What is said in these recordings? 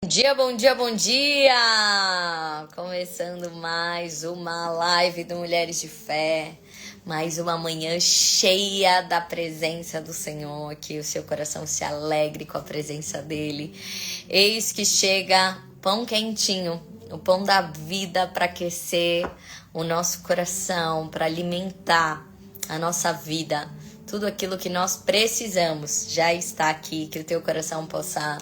Bom dia, bom dia, bom dia! Começando mais uma live do Mulheres de Fé, mais uma manhã cheia da presença do Senhor, que o seu coração se alegre com a presença dEle. Eis que chega pão quentinho, o pão da vida para aquecer o nosso coração, para alimentar a nossa vida. Tudo aquilo que nós precisamos já está aqui, que o teu coração possa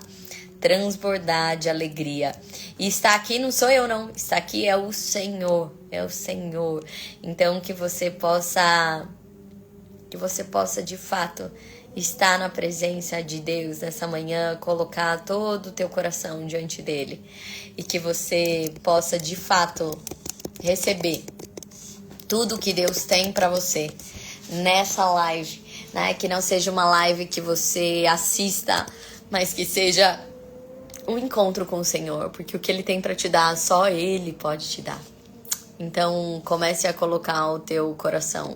transbordar de alegria. E está aqui não sou eu não, está aqui é o Senhor, Então que você possa de fato estar na presença de Deus nessa manhã, colocar todo o teu coração diante dele e que você possa de fato receber tudo que Deus tem para você nessa live, né? Que não seja uma live que você assista, mas que seja um encontro com o Senhor, porque o que Ele tem para te dar, só Ele pode te dar. Então, comece a colocar o teu coração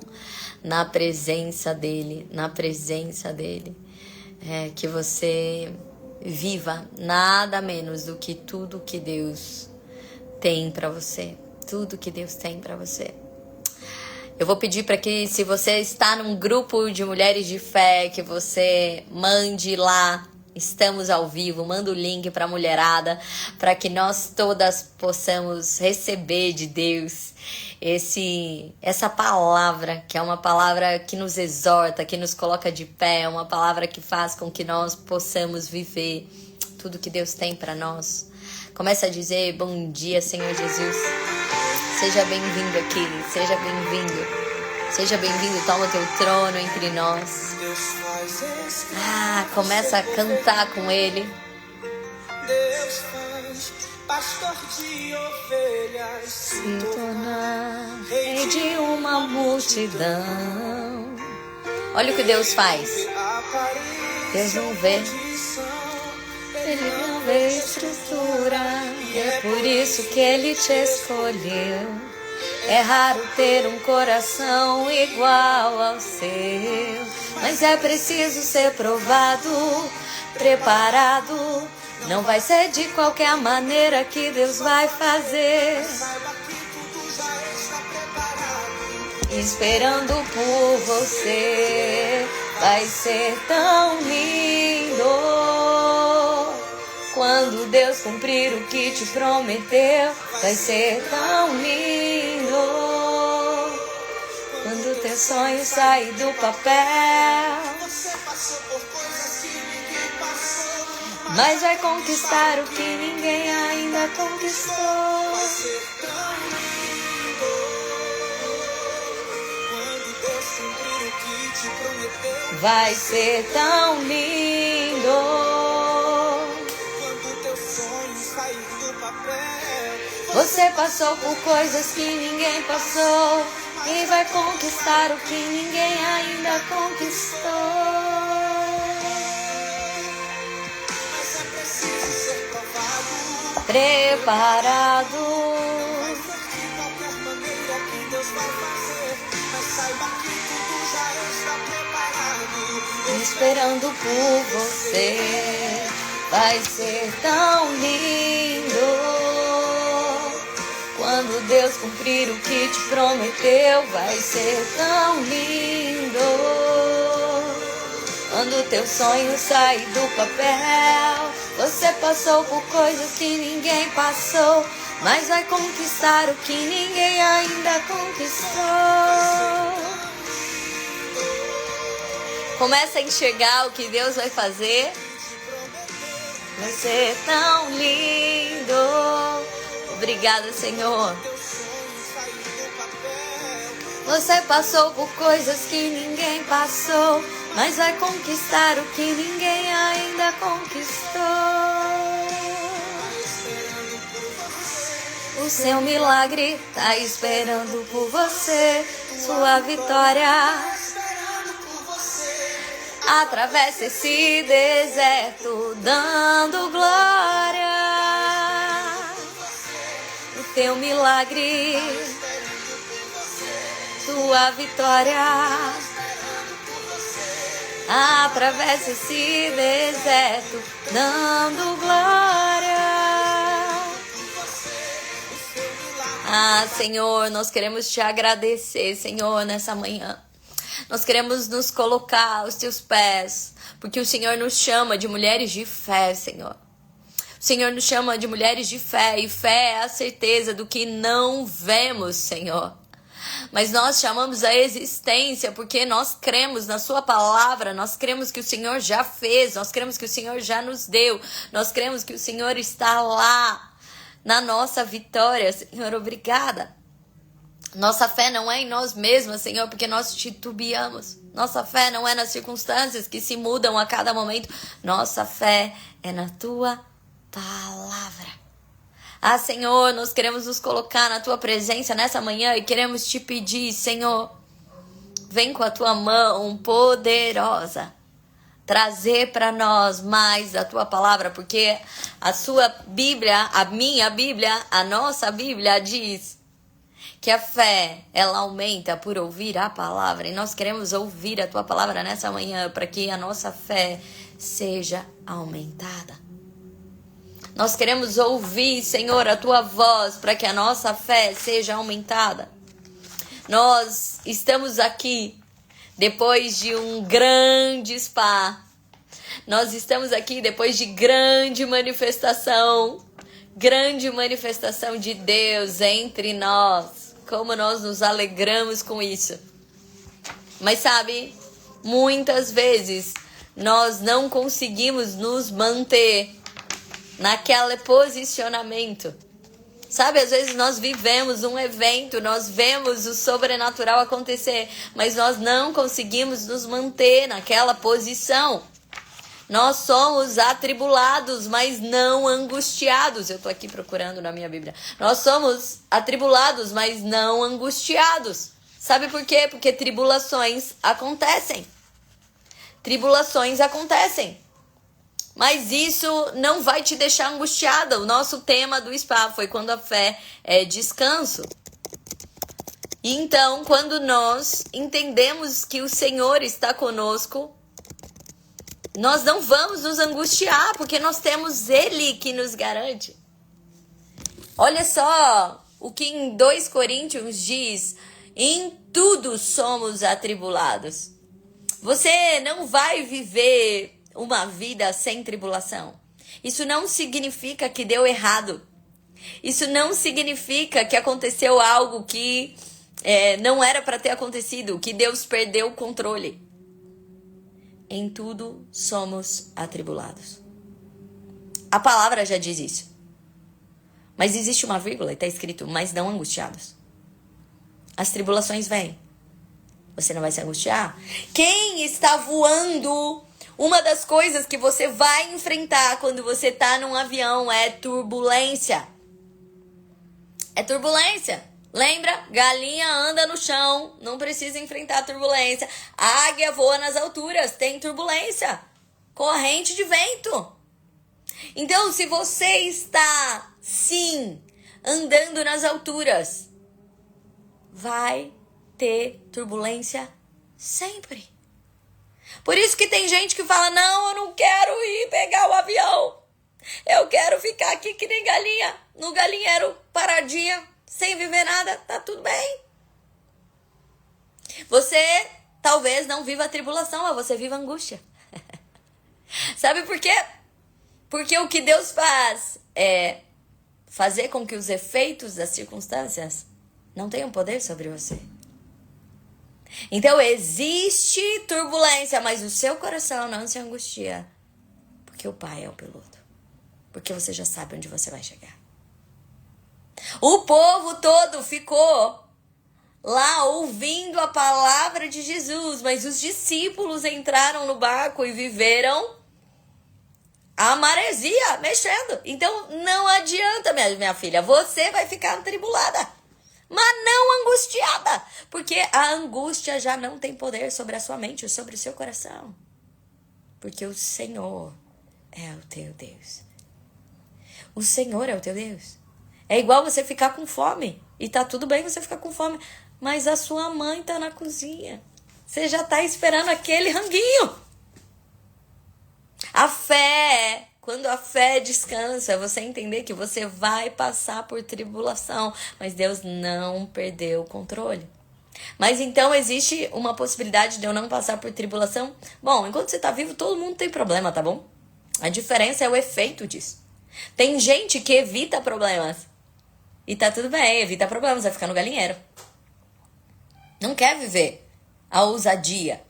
na presença dEle, que você viva nada menos do que tudo que Deus tem para você, Eu vou pedir para que, se você está num grupo de mulheres de fé, que você mande lá. Estamos ao vivo, manda o link para a mulherada, para que nós todas possamos receber de Deus essa palavra, que é uma palavra que nos exorta, que nos coloca de pé, uma palavra que faz com que nós possamos viver tudo que Deus tem para nós. Começa a dizer: bom dia, Senhor Jesus. Seja bem-vindo aqui, seja bem-vindo. Seja bem-vindo, toma teu trono entre nós. Começa a cantar com Ele. Deus faz pastor de ovelhas, se tornar rei de uma multidão. Olha o que Deus faz. Deus não vê, Ele não vê estrutura. É por isso que Ele te escolheu. É raro ter um coração igual ao seu, mas é preciso ser provado, preparado. Não vai ser de qualquer maneira que Deus vai fazer. Esperando por você, vai ser tão lindo. Quando Deus cumprir o que te prometeu, vai ser tão lindo. Quando teu sonho sair do papel, mas vai conquistar o que ninguém ainda conquistou. Vai ser tão lindo. Você passou por coisas que ninguém passou e vai conquistar o que ninguém ainda conquistou. Mas é preciso ser provado, preparado. Vai ser de qualquer maneira que Deus vai fazer, mas saiba que tudo já está preparado. Esperando por você, vai ser tão lindo. Quando Deus cumprir o que te prometeu, vai ser tão lindo. Quando teu sonho sair do papel, você passou por coisas que ninguém passou, mas vai conquistar o que ninguém ainda conquistou. Começa a enxergar o que Deus vai fazer. Vai ser tão lindo. Obrigada, Senhor. Você passou por coisas que ninguém passou, mas vai conquistar o que ninguém ainda conquistou. O seu milagre tá esperando por você, sua vitória. Atravessa esse deserto dando glória. O teu milagre, tua vitória. Atravessa esse deserto dando glória. Senhor, nós queremos te agradecer, Senhor, nessa manhã. Nós queremos nos colocar aos teus pés, porque o Senhor nos chama de mulheres de fé, Senhor. O Senhor nos chama de mulheres de fé, e fé é a certeza do que não vemos, Senhor. Mas nós chamamos a existência porque nós cremos na sua palavra, nós cremos que o Senhor já fez, nós cremos que o Senhor já nos deu, nós cremos que o Senhor está lá na nossa vitória. Senhor, obrigada. Nossa fé não é em nós mesmos, Senhor, porque nós titubeamos. Nossa fé não é nas circunstâncias que se mudam a cada momento. Nossa fé é na tua palavra. Senhor, nós queremos nos colocar na tua presença nessa manhã e queremos te pedir, Senhor, vem com a tua mão poderosa trazer para nós mais da tua palavra, porque a sua Bíblia, a minha Bíblia, a nossa Bíblia diz que a fé, ela aumenta por ouvir a palavra, e nós queremos ouvir a tua palavra nessa manhã para que a nossa fé seja aumentada. Nós queremos ouvir, Senhor, a tua voz para que a nossa fé seja aumentada. Nós estamos aqui depois de um grande spa. Nós estamos aqui depois de grande manifestação de Deus entre nós. Como nós nos alegramos com isso. Mas sabe, muitas vezes nós não conseguimos nos manter naquele posicionamento. Sabe, às vezes nós vivemos um evento, nós vemos o sobrenatural acontecer, mas nós não conseguimos nos manter naquela posição. Nós somos atribulados, mas não angustiados. Eu estou aqui procurando na minha Bíblia. Nós somos atribulados, mas não angustiados. Sabe por quê? Porque tribulações acontecem. Tribulações acontecem. Mas isso não vai te deixar angustiada. O nosso tema do spa foi quando a fé é descanso. E então, quando nós entendemos que o Senhor está conosco, nós não vamos nos angustiar, porque nós temos Ele que nos garante. Olha só o que em 2 Coríntios diz: em tudo somos atribulados. Você não vai viver uma vida sem tribulação. Isso não significa que deu errado. Isso não significa que aconteceu algo que não era para ter acontecido, que Deus perdeu o controle. Em tudo somos atribulados. A palavra já diz isso. Mas existe uma vírgula e está escrito: mas não angustiados. As tribulações vêm. Você não vai se angustiar? Quem está voando? Uma das coisas que você vai enfrentar quando você está num avião é turbulência. É turbulência. Lembra? Galinha anda no chão, não precisa enfrentar a turbulência. A águia voa nas alturas, tem turbulência. Corrente de vento. Então, se você está, sim, andando nas alturas, vai ter turbulência sempre. Por isso que tem gente que fala: não, eu não quero ir pegar o avião. Eu quero ficar aqui que nem galinha, no galinheiro, paradinha, sem viver nada. Tá tudo bem. Você talvez não viva a tribulação, mas você viva a angústia. Sabe por quê? Porque o que Deus faz é fazer com que os efeitos das circunstâncias não tenham poder sobre você. Então existe turbulência, mas o seu coração não se angustia, porque o Pai é o piloto, porque você já sabe onde você vai chegar. O povo todo ficou lá ouvindo a palavra de Jesus, mas os discípulos entraram no barco e viveram a maresia mexendo. Então não adianta, minha filha, você vai ficar atribulada, mas não angustiada, porque a angústia já não tem poder sobre a sua mente, sobre o seu coração, porque o Senhor é o teu Deus. O Senhor é o teu Deus. É igual você ficar com fome, e tá tudo bem você ficar com fome, mas a sua mãe tá na cozinha, você já tá esperando aquele ranguinho. A fé Quando a fé descansa, você entender que você vai passar por tribulação, mas Deus não perdeu o controle. Mas então existe uma possibilidade de eu não passar por tribulação? Bom, enquanto você tá vivo, todo mundo tem problema, tá bom? A diferença é o efeito disso. Tem gente que evita problemas. E tá tudo bem, evita problemas, vai ficar no galinheiro. Não quer viver a ousadia.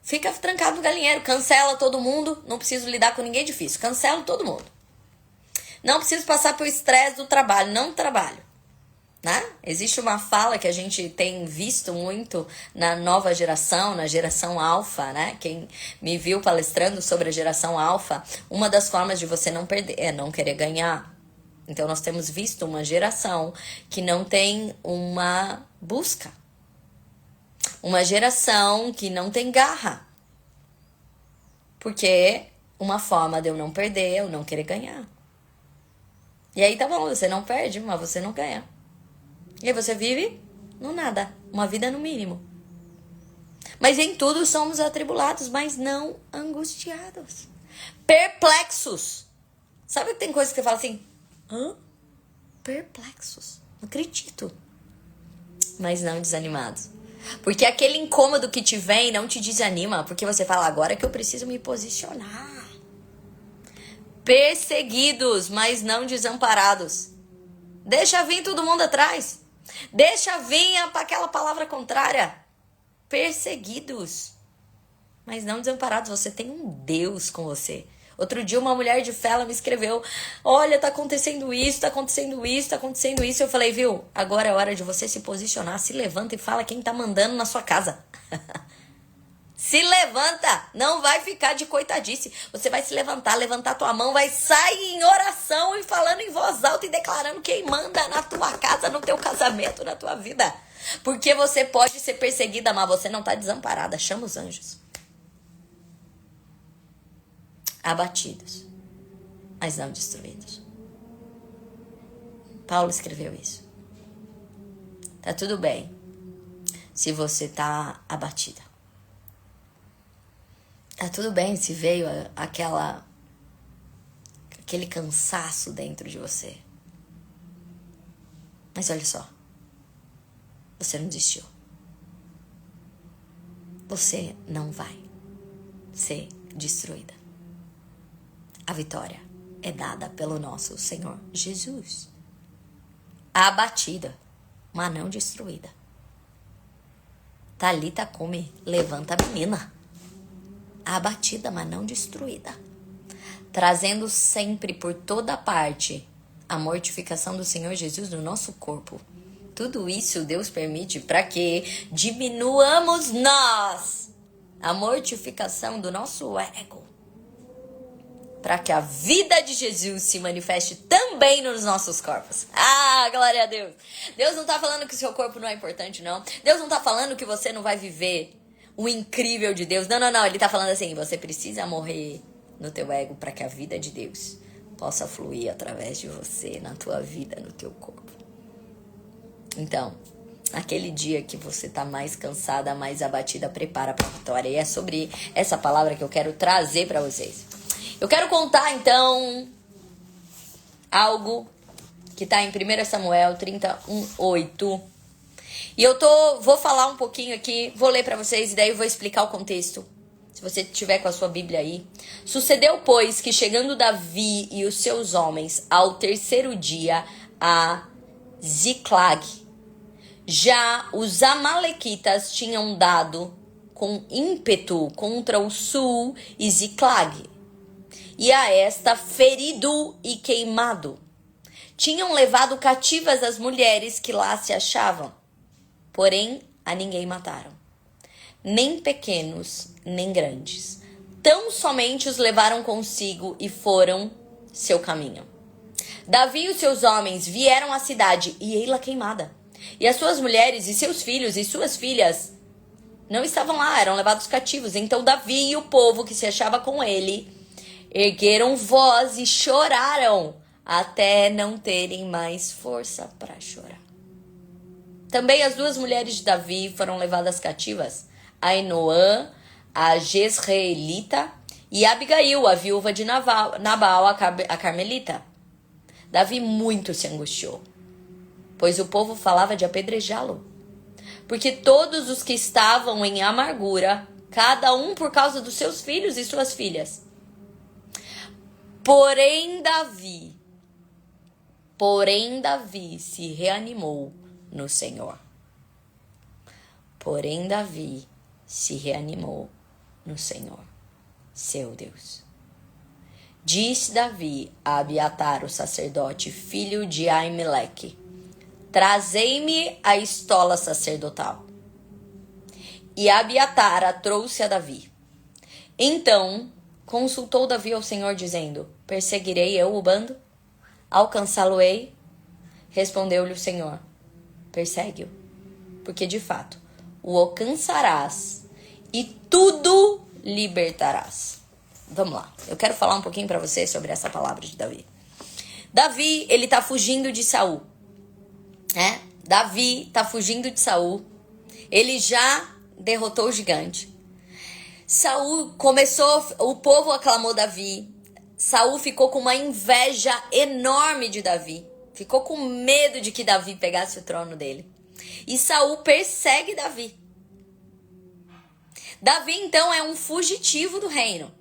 Fica trancado no galinheiro, cancela todo mundo, não preciso lidar com ninguém difícil, cancelo todo mundo. Não preciso passar pelo estresse do trabalho, não trabalho. Né? Existe uma fala que a gente tem visto muito na nova geração, na geração alfa, né? Quem me viu palestrando sobre a geração alfa, uma das formas de você não perder é não querer ganhar. Então nós temos visto uma geração que não tem uma busca. Uma geração que não tem garra. Porque uma forma de eu não perder é eu não querer ganhar. E aí tá bom, você não perde, mas você não ganha. E aí você vive no nada, uma vida no mínimo. Mas em tudo somos atribulados, mas não angustiados. Perplexos. Sabe que tem coisa que você fala assim? Hã? Perplexos. Não acredito. Mas não desanimados. Porque aquele incômodo que te vem não te desanima. Porque você fala, agora que eu preciso me posicionar. Perseguidos, mas não desamparados. Deixa vir todo mundo atrás. Deixa vir para aquela palavra contrária. Perseguidos, mas não desamparados. Você tem um Deus com você. Outro dia uma mulher de fé, ela me escreveu, olha, tá acontecendo isso, tá acontecendo isso, tá acontecendo isso. Eu falei, viu, agora é hora de você se posicionar, se levanta e fala quem tá mandando na sua casa. Se levanta, não vai ficar de coitadice. Você vai se levantar tua mão, vai sair em oração e falando em voz alta e declarando quem manda na tua casa, no teu casamento, na tua vida. Porque você pode ser perseguida, mas você não tá desamparada. Chama os anjos. Abatidos, mas não destruídos. Paulo escreveu isso. Tá tudo bem se você tá abatida. Tá tudo bem se veio aquele cansaço dentro de você. Mas olha só. Você não desistiu. Você não vai ser destruída. A vitória é dada pelo nosso Senhor Jesus. Abatida, mas não destruída. Talita come, levanta a menina. Abatida, mas não destruída. Trazendo sempre por toda parte a mortificação do Senhor Jesus no nosso corpo. Tudo isso Deus permite para que diminuamos nós a mortificação do nosso ego. Para que a vida de Jesus se manifeste também nos nossos corpos. Ah, glória a Deus. Deus não tá falando que o seu corpo não é importante, não. Deus não tá falando que você não vai viver o incrível de Deus. Não. Ele tá falando assim, você precisa morrer no teu ego para que a vida de Deus possa fluir através de você, na tua vida, no teu corpo. Então, aquele dia que você tá mais cansada, mais abatida, prepara para a vitória. E é sobre essa palavra que eu quero trazer para vocês. Eu quero contar, então, algo que está em 1 Samuel 31:8. E vou falar um pouquinho aqui, vou ler para vocês e daí eu vou explicar o contexto. Se você tiver com a sua Bíblia aí. Sucedeu, pois, que chegando Davi e os seus homens ao terceiro dia a Ziclag, já os amalequitas tinham dado com ímpeto contra o sul e Ziclag. E a esta ferido e queimado. Tinham levado cativas as mulheres que lá se achavam. Porém, a ninguém mataram. Nem pequenos, nem grandes. Tão somente os levaram consigo e foram seu caminho. Davi e os seus homens vieram à cidade e ei-la queimada. E as suas mulheres e seus filhos e suas filhas não estavam lá, eram levados cativos. Então Davi e o povo que se achava com ele ergueram voz e choraram até não terem mais força para chorar. Também as duas mulheres de Davi foram levadas cativas, Ainoã, a Jezreelita, e Abigail, a viúva de Nabal, a carmelita. Davi muito se angustiou, pois o povo falava de apedrejá-lo, porque todos os que estavam em amargura, cada um por causa dos seus filhos e suas filhas. Porém Davi se reanimou no Senhor. Porém Davi se reanimou no Senhor, seu Deus. Disse Davi a Abiatar, o sacerdote, filho de Aimeleque: trazei-me a estola sacerdotal. E Abiatar a trouxe a Davi. Então consultou Davi ao Senhor, dizendo: perseguirei eu o bando? Alcançá-lo-ei? Respondeu-lhe o Senhor: persegue-o, porque de fato o alcançarás e tudo libertarás. Vamos lá, eu quero falar um pouquinho para você sobre essa palavra de Davi. Davi, ele tá fugindo de Saul, né? Davi tá fugindo de Saul. Ele já derrotou o gigante. Saul começou, o povo aclamou Davi. Saul ficou com uma inveja enorme de Davi. Ficou com medo de que Davi pegasse o trono dele. E Saul persegue Davi. Davi, então, é um fugitivo do reino.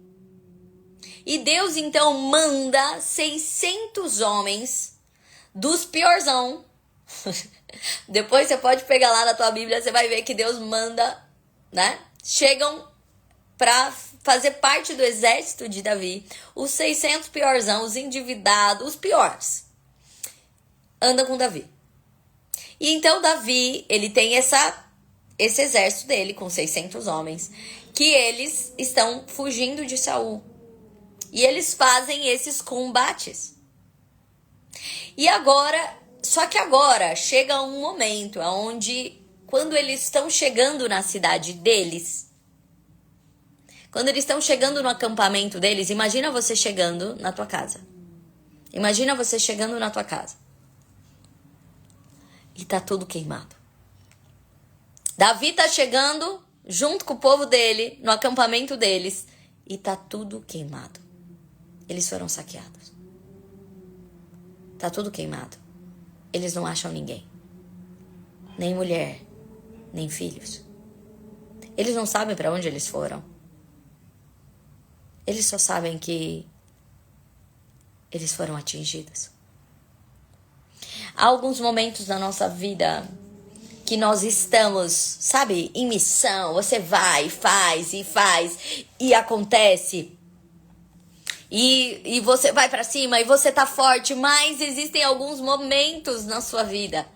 E Deus, então, manda 600 homens dos piorzão. Depois você pode pegar lá na tua Bíblia, você vai ver que Deus manda, né? Chegam para fazer parte do exército de Davi. Os 600 piorzão, os endividados, os piores. Andam com Davi. E então Davi, ele tem esse exército dele com 600 homens, que eles estão fugindo de Saul. E eles fazem esses combates. E agora, só que agora chega um momento onde, quando eles estão chegando na cidade deles, quando eles estão chegando no acampamento deles, imagina você chegando na tua casa. Imagina você chegando na tua casa. E tá tudo queimado. Davi tá chegando junto com o povo dele, no acampamento deles, e tá tudo queimado. Eles foram saqueados. Tá tudo queimado. Eles não acham ninguém. Nem mulher, nem filhos. Eles não sabem para onde eles foram. Eles só sabem que eles foram atingidos. Há alguns momentos na nossa vida que nós estamos, sabe, em missão. Você vai, faz e acontece. E você vai pra cima e você tá forte, mas existem alguns momentos na sua vida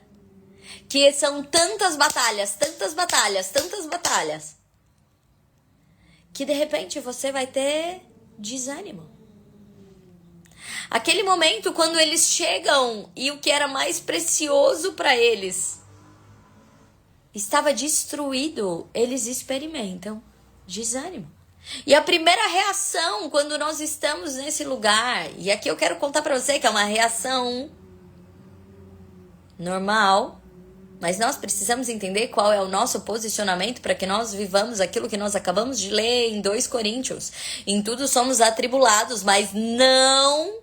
que são tantas batalhas, que de repente você vai ter desânimo. Aquele momento quando eles chegam e o que era mais precioso para eles estava destruído, eles experimentam desânimo. E a primeira reação quando nós estamos nesse lugar, e aqui eu quero contar para você que é uma reação normal, mas nós precisamos entender qual é o nosso posicionamento para que nós vivamos aquilo que nós acabamos de ler em 2 Coríntios. Em tudo somos atribulados, mas não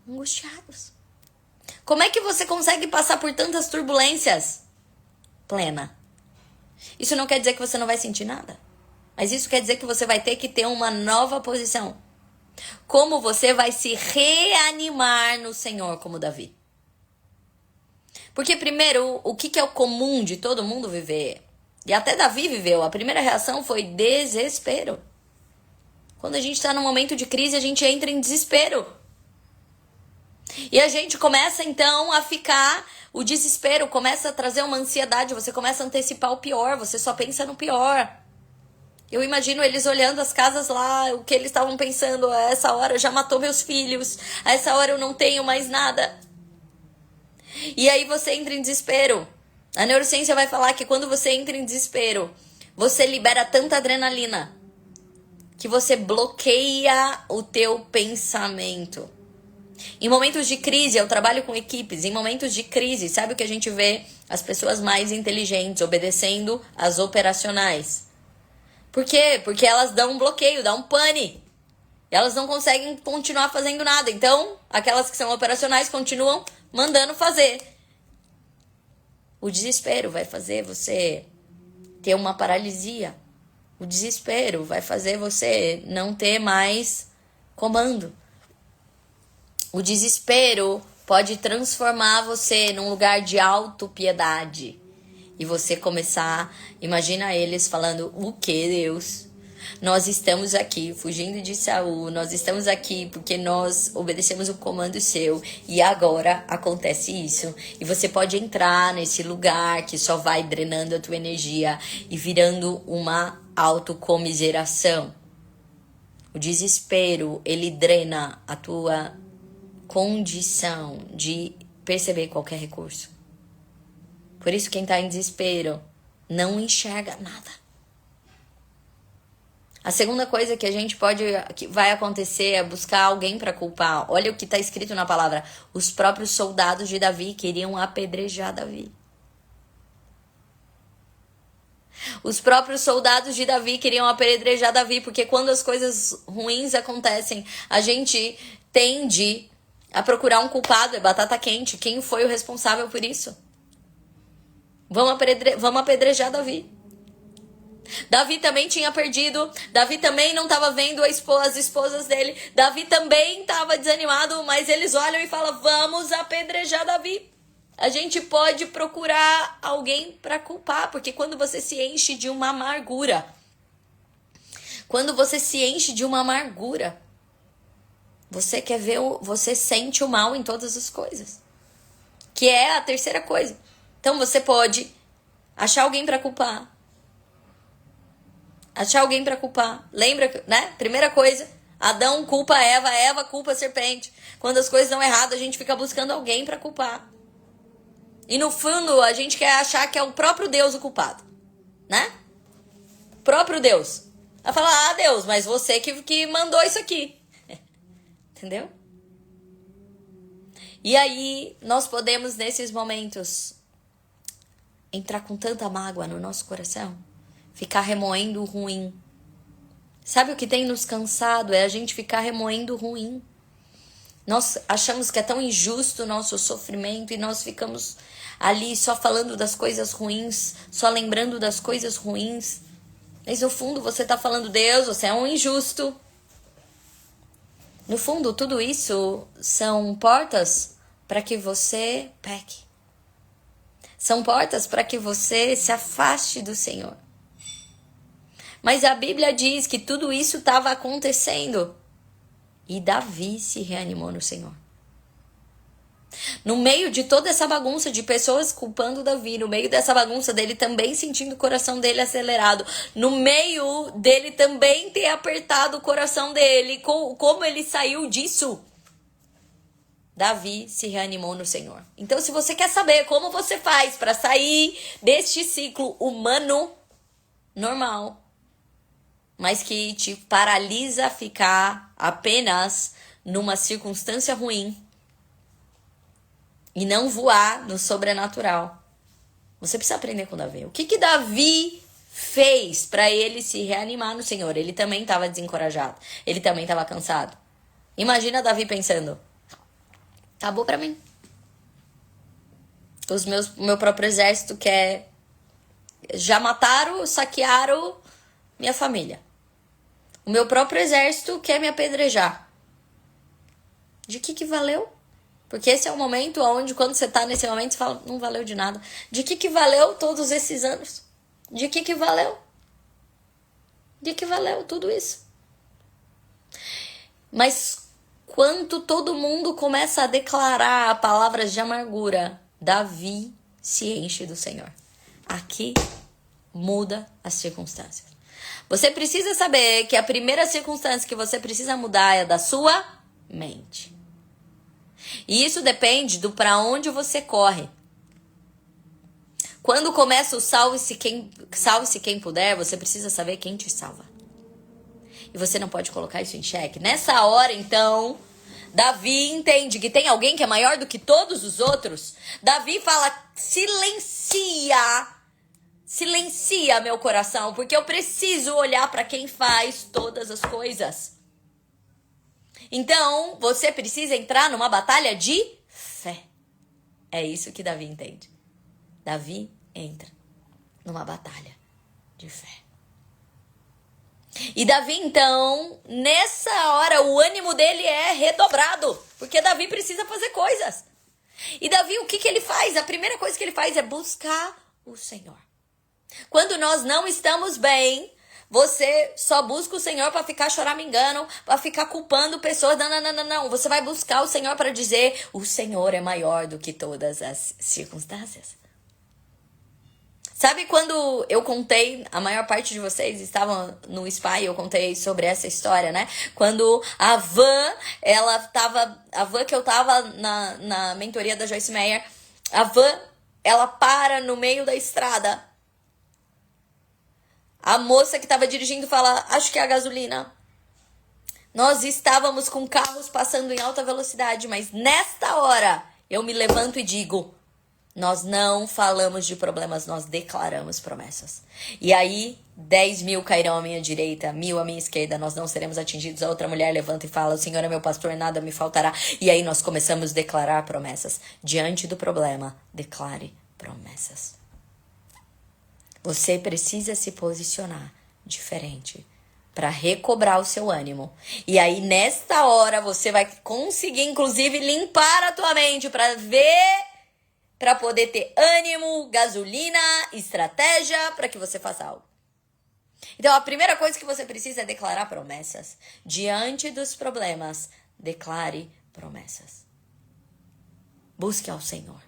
angustiados. Como é que você consegue passar por tantas turbulências? Plena. Isso não quer dizer que você não vai sentir nada. Mas isso quer dizer que você vai ter que ter uma nova posição. Como você vai se reanimar no Senhor, como Davi. Porque primeiro, o que é o comum de todo mundo viver? E até Davi viveu. A primeira reação foi desespero. Quando a gente está num momento de crise, a gente entra em desespero. E a gente começa então a ficar... O desespero começa a trazer uma ansiedade. Você começa a antecipar o pior. Você só pensa no pior. Eu imagino eles olhando as casas lá, o que eles estavam pensando, a essa hora já matou meus filhos, a essa hora eu não tenho mais nada. E aí você entra em desespero. A neurociência vai falar que quando você entra em desespero, você libera tanta adrenalina que você bloqueia o teu pensamento. Em momentos de crise, eu trabalho com equipes, em momentos de crise, sabe o que a gente vê? As pessoas mais inteligentes obedecendo às operacionais. Por quê? Porque elas dão um bloqueio, dão um pane. E elas não conseguem continuar fazendo nada. Então, aquelas que são operacionais continuam mandando fazer. O desespero vai fazer você ter uma paralisia. O desespero vai fazer você não ter mais comando. O desespero pode transformar você num lugar de autopiedade. E você começar, imagina eles falando, o que, Deus? Nós estamos aqui fugindo de Saul, nós estamos aqui porque nós obedecemos um comando seu e agora acontece isso. E você pode entrar nesse lugar que só vai drenando a tua energia e virando uma autocomiseração. O desespero, ele drena a tua condição de perceber qualquer recurso. Por isso quem está em desespero não enxerga nada. A segunda coisa que vai acontecer é buscar alguém para culpar. Olha o que está escrito na palavra. Os próprios soldados de Davi queriam apedrejar Davi. Os próprios soldados de Davi queriam apedrejar Davi, porque quando as coisas ruins acontecem, a gente tende a procurar um culpado, é batata quente. Quem foi o responsável por isso? Vamos apedrejar Davi. Davi também tinha perdido, Davi também não estava vendo as esposas dele, Davi também estava desanimado, mas eles olham e falam, vamos apedrejar Davi. A gente pode procurar alguém para culpar, porque quando você se enche de uma amargura, você sente o mal em todas as coisas, que é a terceira coisa. Então você pode achar alguém para culpar. Lembra, né? Primeira coisa, Adão culpa Eva, Eva culpa a serpente. Quando as coisas dão errado, a gente fica buscando alguém para culpar. E no fundo, a gente quer achar que é o próprio Deus o culpado, né? O próprio Deus. Vai falar, Deus, mas você que mandou isso aqui. Entendeu? E aí, nós podemos, nesses momentos, entrar com tanta mágoa no nosso coração, ficar remoendo o ruim. Sabe o que tem nos cansado? É a gente ficar remoendo o ruim. Nós achamos que é tão injusto o nosso sofrimento e nós ficamos ali só falando das coisas ruins, só lembrando das coisas ruins. Mas no fundo você está falando, Deus, você é um injusto. No fundo, tudo isso são portas para que você peque. São portas para que você se afaste do Senhor. Mas a Bíblia diz que tudo isso estava acontecendo. E Davi se reanimou no Senhor. No meio de toda essa bagunça de pessoas culpando Davi, no meio dessa bagunça dele também sentindo o coração dele acelerado, no meio dele também ter apertado o coração dele, como ele saiu disso? Davi se reanimou no Senhor. Então, se você quer saber como você faz para sair deste ciclo humano normal, mas que te paralisa a ficar apenas numa circunstância ruim e não voar no sobrenatural, você precisa aprender com Davi. O que Davi fez para ele se reanimar no Senhor? Ele também estava desencorajado, ele também estava cansado. Imagina Davi pensando, acabou para mim. Meu próprio exército quer... Já mataram, saquearam minha família. O meu próprio exército quer me apedrejar. De que valeu? Porque esse é o momento onde, quando você tá nesse momento, você fala, não valeu de nada. De que valeu todos esses anos? De que valeu? De que valeu tudo isso? Mas quando todo mundo começa a declarar palavras de amargura, Davi se enche do Senhor. Aqui muda as circunstâncias. Você precisa saber que a primeira circunstância que você precisa mudar é a da sua mente. E isso depende do para onde você corre. Quando começa o salve-se quem puder, você precisa saber quem te salva. E você não pode colocar isso em xeque. Nessa hora, então, Davi entende que tem alguém que é maior do que todos os outros. Davi fala, silencia meu coração, porque eu preciso olhar para quem faz todas as coisas. Então, você precisa entrar numa batalha de fé. É isso que Davi entende. Davi entra numa batalha de fé. E Davi, então, nessa hora, o ânimo dele é redobrado. Porque Davi precisa fazer coisas. E Davi, o que ele faz? A primeira coisa que ele faz é buscar o Senhor. Quando nós não estamos bem, você só busca o Senhor para ficar choramingando, para ficar culpando pessoas. Não. Você vai buscar o Senhor para dizer, o Senhor é maior do que todas as circunstâncias. Sabe quando eu contei, a maior parte de vocês estavam no spa e eu contei sobre essa história, né? Quando a van que eu tava na mentoria da Joyce Meyer, a van, ela para no meio da estrada. A moça que estava dirigindo fala, acho que é a gasolina. Nós estávamos com carros passando em alta velocidade, mas nesta hora eu me levanto e digo, nós não falamos de problemas, nós declaramos promessas. E aí, 10.000 cairão à minha direita, 1.000 à minha esquerda, nós não seremos atingidos. A outra mulher levanta e fala, o Senhor é meu pastor, nada me faltará. E aí nós começamos a declarar promessas. Diante do problema, declare promessas. Você precisa se posicionar diferente para recobrar o seu ânimo. E aí, nesta hora, você vai conseguir, inclusive, limpar a tua mente para ver, para poder ter ânimo, gasolina, estratégia para que você faça algo. Então, a primeira coisa que você precisa é declarar promessas. Diante dos problemas, declare promessas. Busque ao Senhor.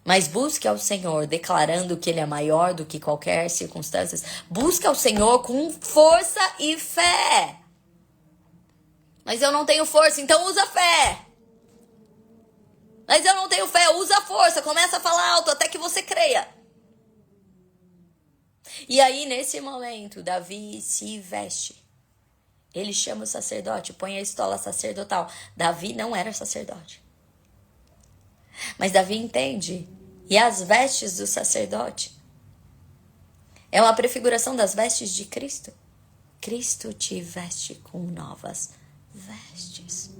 Mas busque ao Senhor declarando que Ele é maior do que qualquer circunstância. Busque ao Senhor com força e fé. Mas eu não tenho força, então usa fé. Mas eu não tenho fé, usa a força. Começa a falar alto até que você creia. E aí, nesse momento, Davi se veste. Ele chama o sacerdote, põe a estola sacerdotal. Davi não era sacerdote. Mas Davi entende. E as vestes do sacerdote é uma prefiguração das vestes de Cristo. Cristo te veste com novas vestes.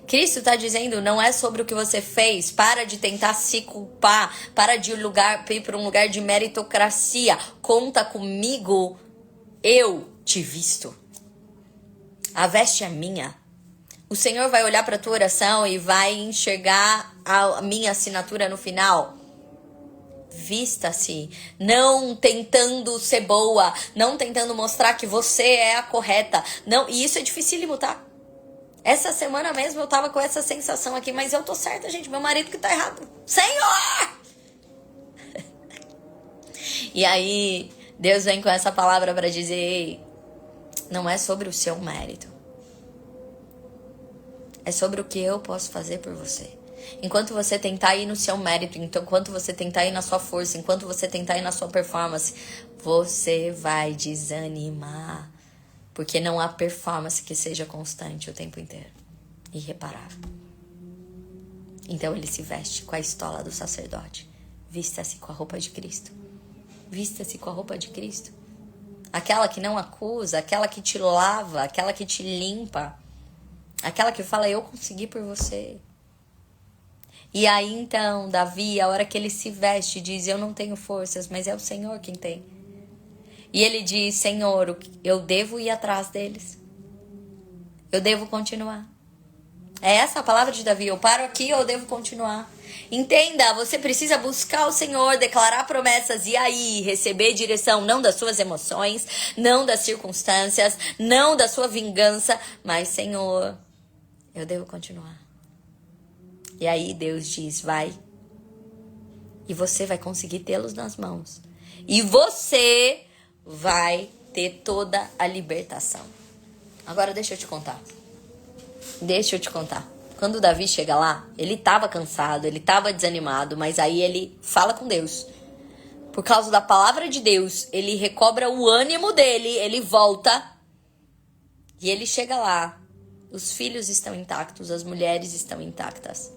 Cristo está dizendo, não é sobre o que você fez. Para de tentar se culpar. Para de ir para um lugar de meritocracia. Conta comigo. Eu te visto. A veste é minha. O Senhor vai olhar para a tua oração e vai enxergar a minha assinatura no final. Vista-se, não tentando ser boa, não tentando mostrar que você é a correta. Não, e isso é dificílimo, tá? Essa semana mesmo eu tava com essa sensação aqui, mas eu tô certa, gente, meu marido que tá errado. Senhor! E aí, Deus vem com essa palavra para dizer, ei, não é sobre o seu mérito. É sobre o que eu posso fazer por você. Enquanto você tentar ir no seu mérito, enquanto você tentar ir na sua força, enquanto você tentar ir na sua performance, você vai desanimar. Porque não há performance que seja constante o tempo inteiro. Irreparável. Então ele se veste com a estola do sacerdote. Vista-se com a roupa de Cristo. Vista-se com a roupa de Cristo. Aquela que não acusa, aquela que te lava, aquela que te limpa. Aquela que fala, eu consegui por você. E aí então, Davi, a hora que ele se veste, diz, eu não tenho forças, mas é o Senhor quem tem. E ele diz, Senhor, eu devo ir atrás deles. Eu devo continuar. É essa a palavra de Davi, eu paro aqui ou eu devo continuar? Entenda, você precisa buscar o Senhor, declarar promessas e aí receber direção não das suas emoções, não das circunstâncias, não da sua vingança, mas Senhor, eu devo continuar. E aí Deus diz, vai. E você vai conseguir tê-los nas mãos. E você vai ter toda a libertação. Agora deixa eu te contar. Quando Davi chega lá, ele estava cansado, ele estava desanimado, mas aí ele fala com Deus. Por causa da palavra de Deus, ele recobra o ânimo dele, ele volta e ele chega lá. Os filhos estão intactos, as mulheres estão intactas.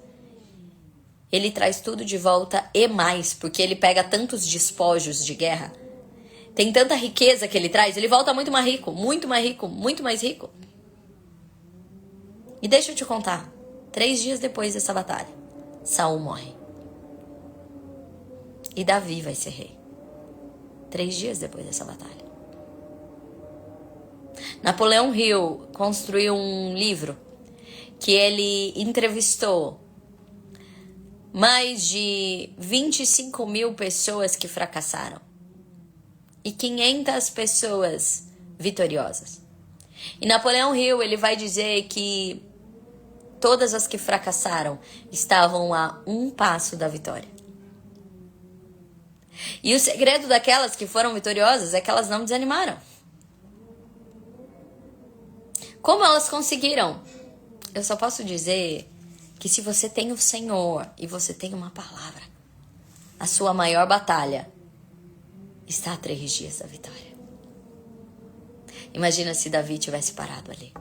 Ele traz tudo de volta e mais, porque ele pega tantos despojos de guerra. Tem tanta riqueza que ele traz, ele volta muito mais rico, muito mais rico, muito mais rico. E deixa eu te contar, 3 dias depois dessa batalha, Saul morre. E Davi vai ser rei. 3 dias depois dessa batalha. Napoleão Hill construiu um livro que ele entrevistou mais de 25 mil pessoas que fracassaram e 500 pessoas vitoriosas. E Napoleão Hill, ele vai dizer que todas as que fracassaram estavam a um passo da vitória. E o segredo daquelas que foram vitoriosas é que elas não desanimaram. Como elas conseguiram? Eu só posso dizer que se você tem o Senhor e você tem uma palavra, a sua maior batalha está a 3 dias da vitória. Imagina se Davi tivesse parado ali.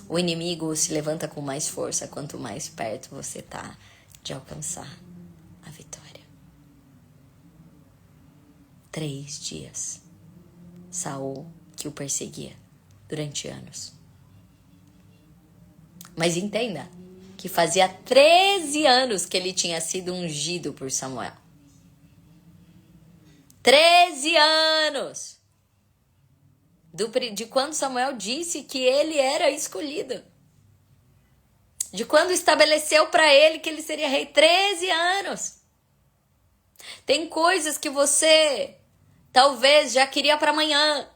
O inimigo se levanta com mais força quanto mais perto você está de alcançar a vitória. 3 dias. Saul que o perseguia durante anos. Mas entenda que fazia 13 anos que ele tinha sido ungido por Samuel. 13 anos! De quando Samuel disse que ele era escolhido. De quando estabeleceu para ele que ele seria rei. 13 anos! Tem coisas que você talvez já queria para amanhã.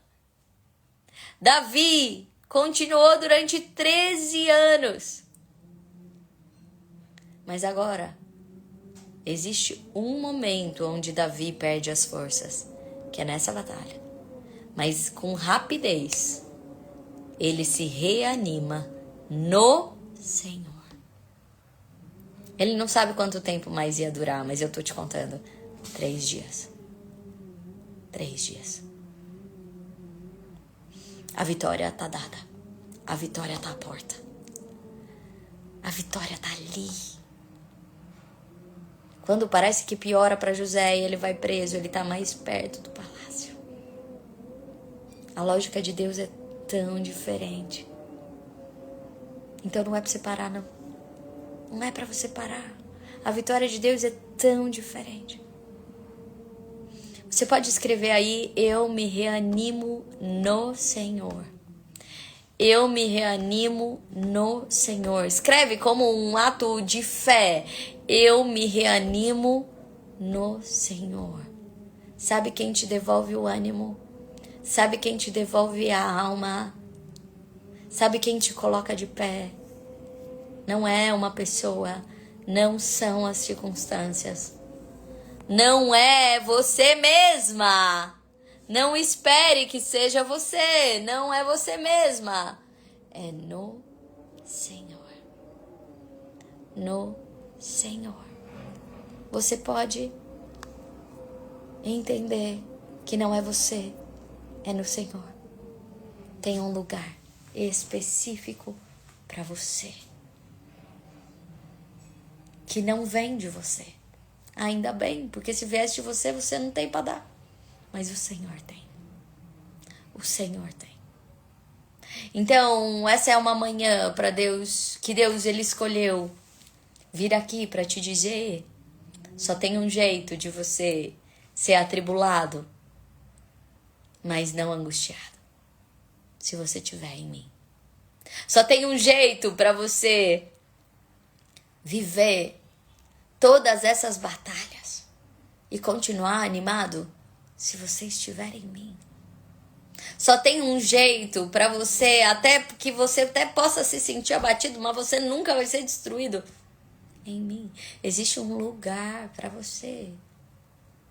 Davi continuou durante 13 anos. Mas agora, existe um momento onde Davi perde as forças, que é nessa batalha. Mas com rapidez, ele se reanima no Senhor. Ele não sabe quanto tempo mais ia durar, mas eu tô te contando. 3 dias. 3 dias. A vitória tá dada. A vitória tá à porta. A vitória tá ali. Quando parece que piora para José e ele vai preso, ele tá mais perto do palácio. A lógica de Deus é tão diferente. Então não é para você parar, não. Não é para você parar. A vitória de Deus é tão diferente. Você pode escrever aí, eu me reanimo no Senhor. Eu me reanimo no Senhor. Escreve como um ato de fé. Eu me reanimo no Senhor. Sabe quem te devolve o ânimo? Sabe quem te devolve a alma? Sabe quem te coloca de pé? Não é uma pessoa, não são as circunstâncias. Não é você mesma. Não espere que seja você. Não é você mesma. É no Senhor. No Senhor. Você pode entender que não é você. É no Senhor. Tem um lugar específico para você. Que não vem de você. Ainda bem, porque se viesse de você, você não tem para dar. Mas o Senhor tem. O Senhor tem. Então, essa é uma manhã para Deus, que Deus ele escolheu vir aqui para te dizer, só tem um jeito de você ser atribulado, mas não angustiado. Se você estiver em mim. Só tem um jeito para você viver todas essas batalhas e continuar animado se você estiver em mim. Só tem um jeito para você, até que você até possa se sentir abatido, mas você nunca vai ser destruído. Em mim existe um lugar para você.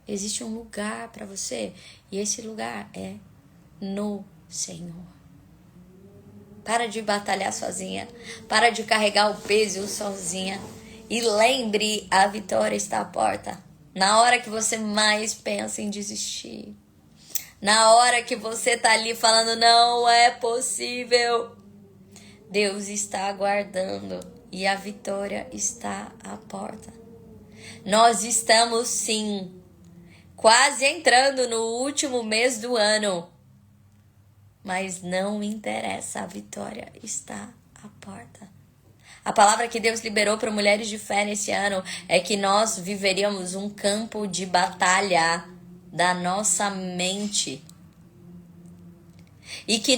Existe um lugar para você e esse lugar é no Senhor. Para de batalhar sozinha, para de carregar o peso sozinha. E lembre, a vitória está à porta. Na hora que você mais pensa em desistir. Na hora que você tá ali falando, não é possível. Deus está aguardando e a vitória está à porta. Nós estamos sim, quase entrando no último mês do ano. Mas não interessa, a vitória está à porta. A palavra que Deus liberou para mulheres de fé nesse ano é que nós viveríamos um campo de batalha da nossa mente. E que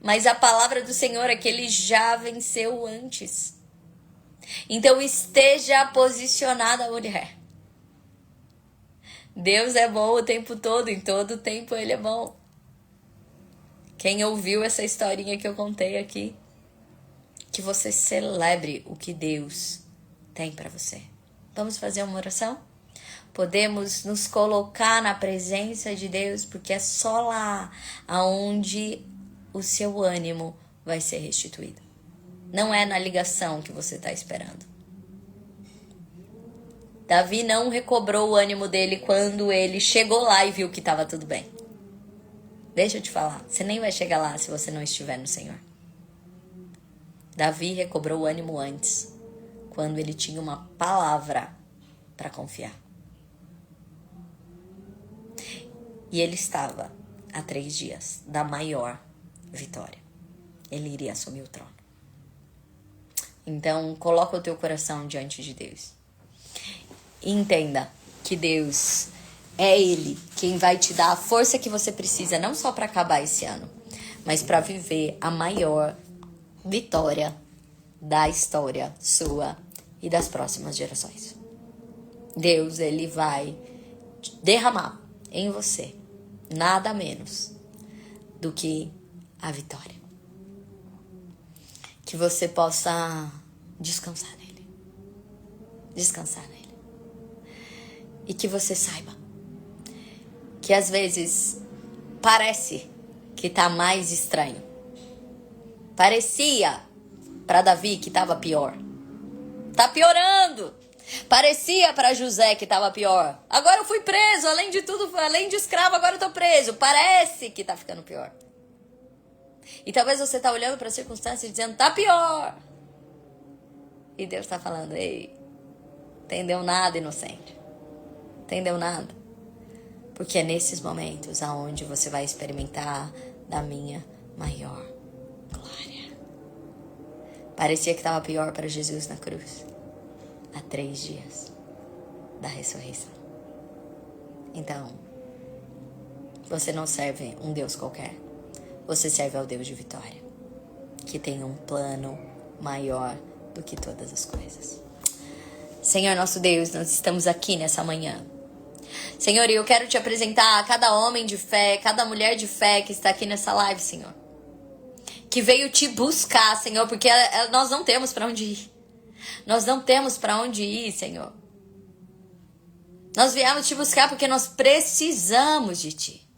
mas a palavra do Senhor é que Ele já venceu antes. Então esteja posicionada, mulher. Deus é bom o tempo todo, em todo tempo Ele é bom. Quem ouviu essa historinha que eu contei aqui, que você celebre o que Deus tem para você. Vamos fazer uma oração? Podemos nos colocar na presença de Deus, porque é só lá aonde o seu ânimo vai ser restituído. Não é na ligação que você está esperando. Davi não recobrou o ânimo dele quando ele chegou lá e viu que estava tudo bem. Deixa eu te falar, você nem vai chegar lá se você não estiver no Senhor. Davi recobrou o ânimo antes, quando ele tinha uma palavra para confiar. E ele estava a 3 dias da maior vitória. Ele iria assumir o trono. Então, coloca o teu coração diante de Deus. E entenda que Deus é Ele quem vai te dar a força que você precisa, não só para acabar esse ano, mas para viver a maior vitória da história sua e das próximas gerações. Deus, Ele vai derramar em você nada menos do que a vitória. Que você possa descansar nele. Descansar nele. E que você saiba que às vezes parece que tá mais estranho. Parecia para Davi que tava pior. Tá piorando. Parecia para José que tava pior. Agora eu fui preso, além de tudo, além de escravo, agora eu tô preso. Parece que tá ficando pior. E talvez você tá olhando para a circunstância e dizendo, tá pior. E Deus tá falando, ei, entendeu nada, inocente. Entendeu nada? Porque é nesses momentos aonde você vai experimentar da minha maior glória. Parecia que estava pior para Jesus na cruz. Há 3 dias da ressurreição. Então, você não serve um Deus qualquer. Você serve ao Deus de vitória. Que tem um plano maior do que todas as coisas. Senhor nosso Deus, nós estamos aqui nessa manhã. Senhor, eu quero te apresentar a cada homem de fé, cada mulher de fé que está aqui nessa live, Senhor. Que veio te buscar, Senhor, porque nós não temos para onde ir. Nós não temos para onde ir, Senhor. Nós viemos te buscar porque nós precisamos de ti.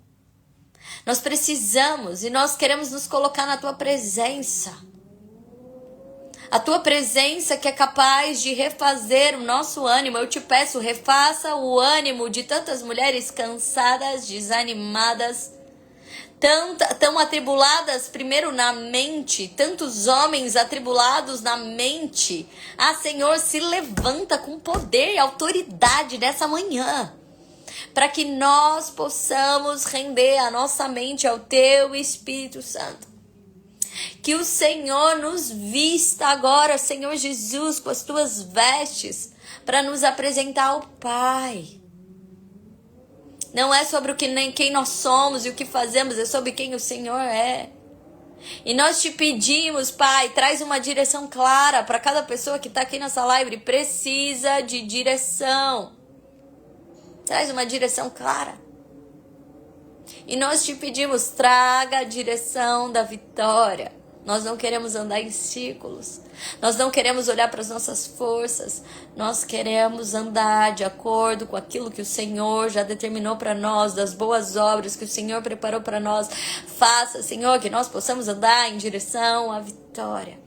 Nós precisamos e nós queremos nos colocar na tua presença. A tua presença que é capaz de refazer o nosso ânimo. Eu te peço, refaça o ânimo de tantas mulheres cansadas, desanimadas, tão atribuladas primeiro na mente, tantos homens atribulados na mente. Ah, Senhor, se levanta com poder e autoridade nessa manhã, para que nós possamos render a nossa mente ao teu Espírito Santo. Que o Senhor nos vista agora, Senhor Jesus, com as tuas vestes, para nos apresentar ao Pai. Não é sobre quem nós somos e o que fazemos, é sobre quem o Senhor é. E nós te pedimos, Pai, traz uma direção clara para cada pessoa que está aqui nessa live, precisa de direção. Traz uma direção clara. E nós te pedimos, traga a direção da vitória. Nós não queremos andar em círculos. Nós não queremos olhar para as nossas forças. Nós queremos andar de acordo com aquilo que o Senhor já determinou para nós, das boas obras que o Senhor preparou para nós. Faça, Senhor, que nós possamos andar em direção à vitória.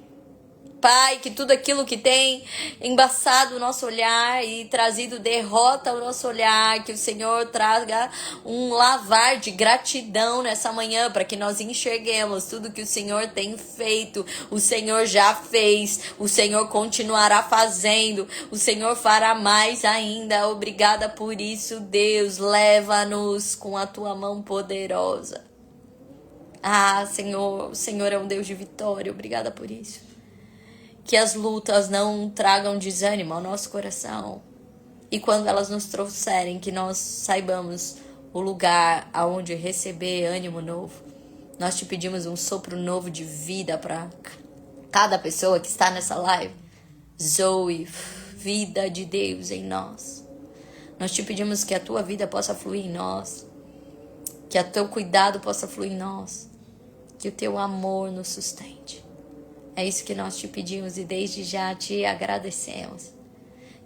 Pai, que tudo aquilo que tem embaçado o nosso olhar e trazido derrota ao nosso olhar, que o Senhor traga um lavar de gratidão nessa manhã, para que nós enxerguemos tudo que o Senhor tem feito, o Senhor já fez, o Senhor continuará fazendo, o Senhor fará mais ainda. Obrigada por isso, Deus, leva-nos com a tua mão poderosa. Ah, Senhor, o Senhor é um Deus de vitória, obrigada por isso. Que as lutas não tragam desânimo ao nosso coração. E quando elas nos trouxerem, que nós saibamos o lugar aonde receber ânimo novo. Nós te pedimos um sopro novo de vida para cada pessoa que está nessa live. Zoe, vida de Deus em nós. Nós te pedimos que a tua vida possa fluir em nós. Que o teu cuidado possa fluir em nós. Que o teu amor nos sustente. É isso que nós te pedimos e desde já te agradecemos.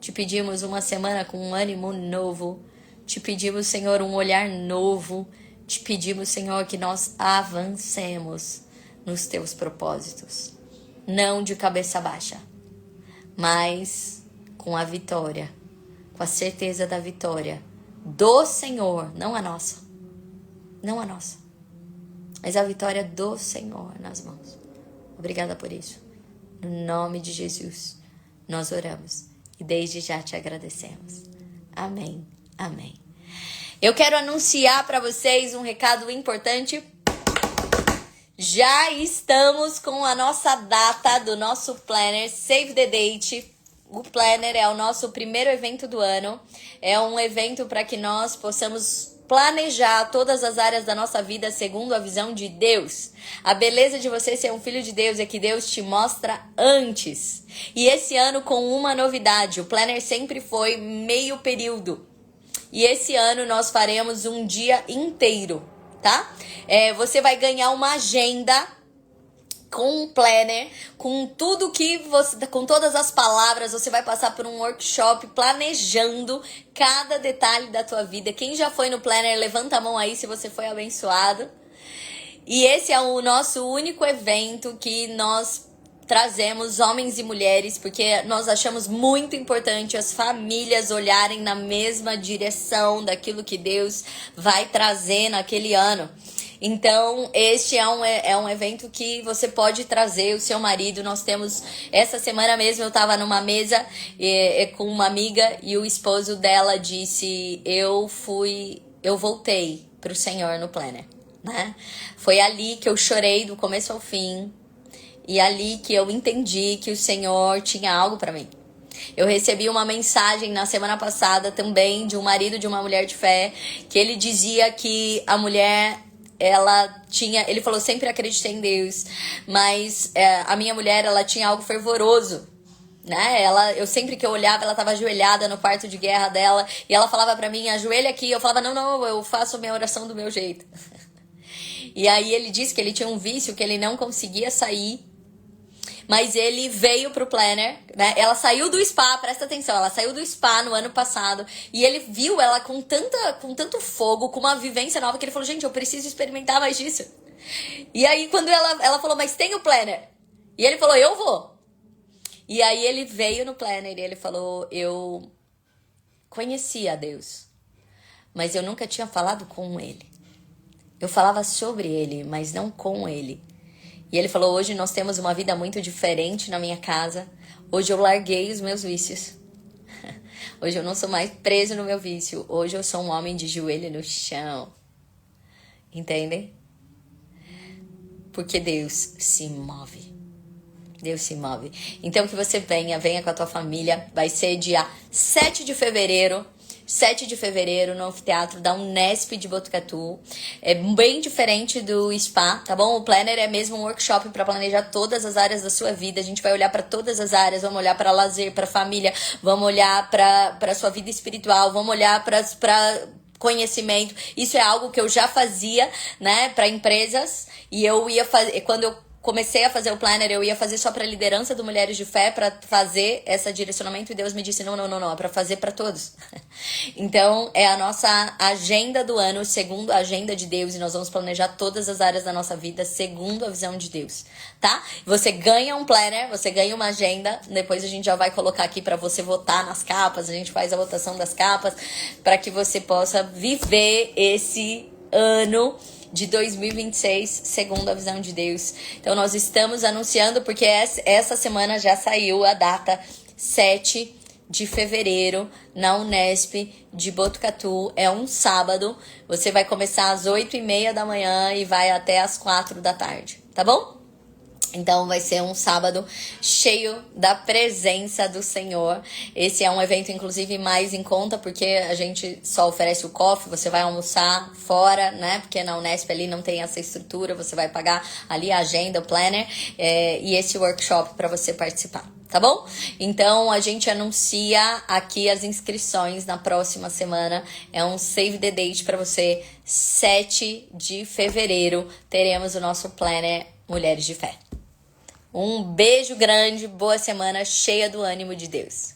Te pedimos uma semana com um ânimo novo. Te pedimos, Senhor, um olhar novo. Te pedimos, Senhor, que nós avancemos nos teus propósitos. Não de cabeça baixa, mas com a vitória, com a certeza da vitória do Senhor, não a nossa. Não a nossa, mas a vitória do Senhor nas mãos. Obrigada por isso. No nome de Jesus, nós oramos e desde já te agradecemos. Amém, amém. Eu quero anunciar para vocês um recado importante. Já estamos com a nossa data do nosso Planner, Save the Date. O Planner é o nosso primeiro evento do ano. É um evento para que nós possamos planejar todas as áreas da nossa vida segundo a visão de Deus. A beleza de você ser um filho de Deus é que Deus te mostra antes. E esse ano com uma novidade. O Planner sempre foi meio período. E esse ano nós faremos um dia inteiro, tá? Você vai ganhar uma agenda com um planner, com tudo que você, com todas as palavras, você vai passar por um workshop planejando cada detalhe da tua vida. Quem já foi no planner, levanta a mão aí se você foi abençoado. E esse é o nosso único evento que nós trazemos homens e mulheres, porque nós achamos muito importante as famílias olharem na mesma direção daquilo que Deus vai trazer naquele ano. Então, este é um evento que você pode trazer o seu marido. Nós temos, essa semana mesmo eu estava numa mesa com uma amiga e o esposo dela disse, eu voltei para o Senhor no Planner, né? Foi ali que eu chorei do começo ao fim. E ali que eu entendi que o Senhor tinha algo para mim. Eu recebi uma mensagem na semana passada também de um marido de uma mulher de fé, que ele dizia que a mulher, ele falou, sempre acreditei em Deus, mas a minha mulher, ela tinha algo fervoroso, né? Eu sempre que eu olhava, ela estava ajoelhada no quarto de guerra dela, e ela falava para mim, ajoelha aqui. Eu falava, não, eu faço a minha oração do meu jeito. E aí ele disse que ele tinha um vício, que ele não conseguia sair. Mas ele veio pro Planner, né? Ela saiu do spa, presta atenção, ela saiu do spa no ano passado. E ele viu ela com tanto fogo, com uma vivência nova, que ele falou, gente, eu preciso experimentar mais disso. E aí quando ela falou, mas tem o Planner? E ele falou, eu vou. E aí ele veio no Planner e ele falou, eu conhecia a Deus, mas eu nunca tinha falado com ele. Eu falava sobre ele, mas não com ele. E ele falou, hoje nós temos uma vida muito diferente na minha casa. Hoje eu larguei os meus vícios. Hoje eu não sou mais preso no meu vício. Hoje eu sou um homem de joelho no chão. Entendem? Porque Deus se move. Deus se move. Então que você venha com a tua família. Vai ser dia 7 de fevereiro. 7 de fevereiro no anfiteatro da Unesp de Botucatu. É bem diferente do spa, tá bom? O Planner é mesmo um workshop para planejar todas as áreas da sua vida. A gente vai olhar para todas as áreas, vamos olhar para lazer, para família, vamos olhar para sua vida espiritual, vamos olhar para conhecimento. Isso é algo que eu já fazia, né, para empresas, e eu ia fazer quando eu comecei a fazer o Planner, eu ia fazer só para liderança do Mulheres de Fé, para fazer esse direcionamento, e Deus me disse, não, é para fazer para todos. Então, é a nossa agenda do ano, segundo a agenda de Deus, e nós vamos planejar todas as áreas da nossa vida, segundo a visão de Deus, tá? Você ganha um Planner, você ganha uma agenda, depois a gente já vai colocar aqui para você votar nas capas, a gente faz a votação das capas, para que você possa viver esse ano de 2026, segundo a visão de Deus. Então, nós estamos anunciando, porque essa semana já saiu a data 7 de fevereiro, na Unesp de Botucatu. É um sábado. Você vai começar às 8h30 da manhã e vai até às 4 da tarde, tá bom? Então vai ser um sábado cheio da presença do Senhor. Esse é um evento, inclusive, mais em conta, porque a gente só oferece o coffee, você vai almoçar fora, né? Porque na Unesp ali não tem essa estrutura, você vai pagar ali a agenda, o planner, e esse workshop para você participar. Tá bom? Então a gente anuncia aqui as inscrições na próxima semana. É um save the date para você. 7 de fevereiro teremos o nosso planner Mulheres de Fé. Um beijo grande, boa semana cheia do ânimo de Deus.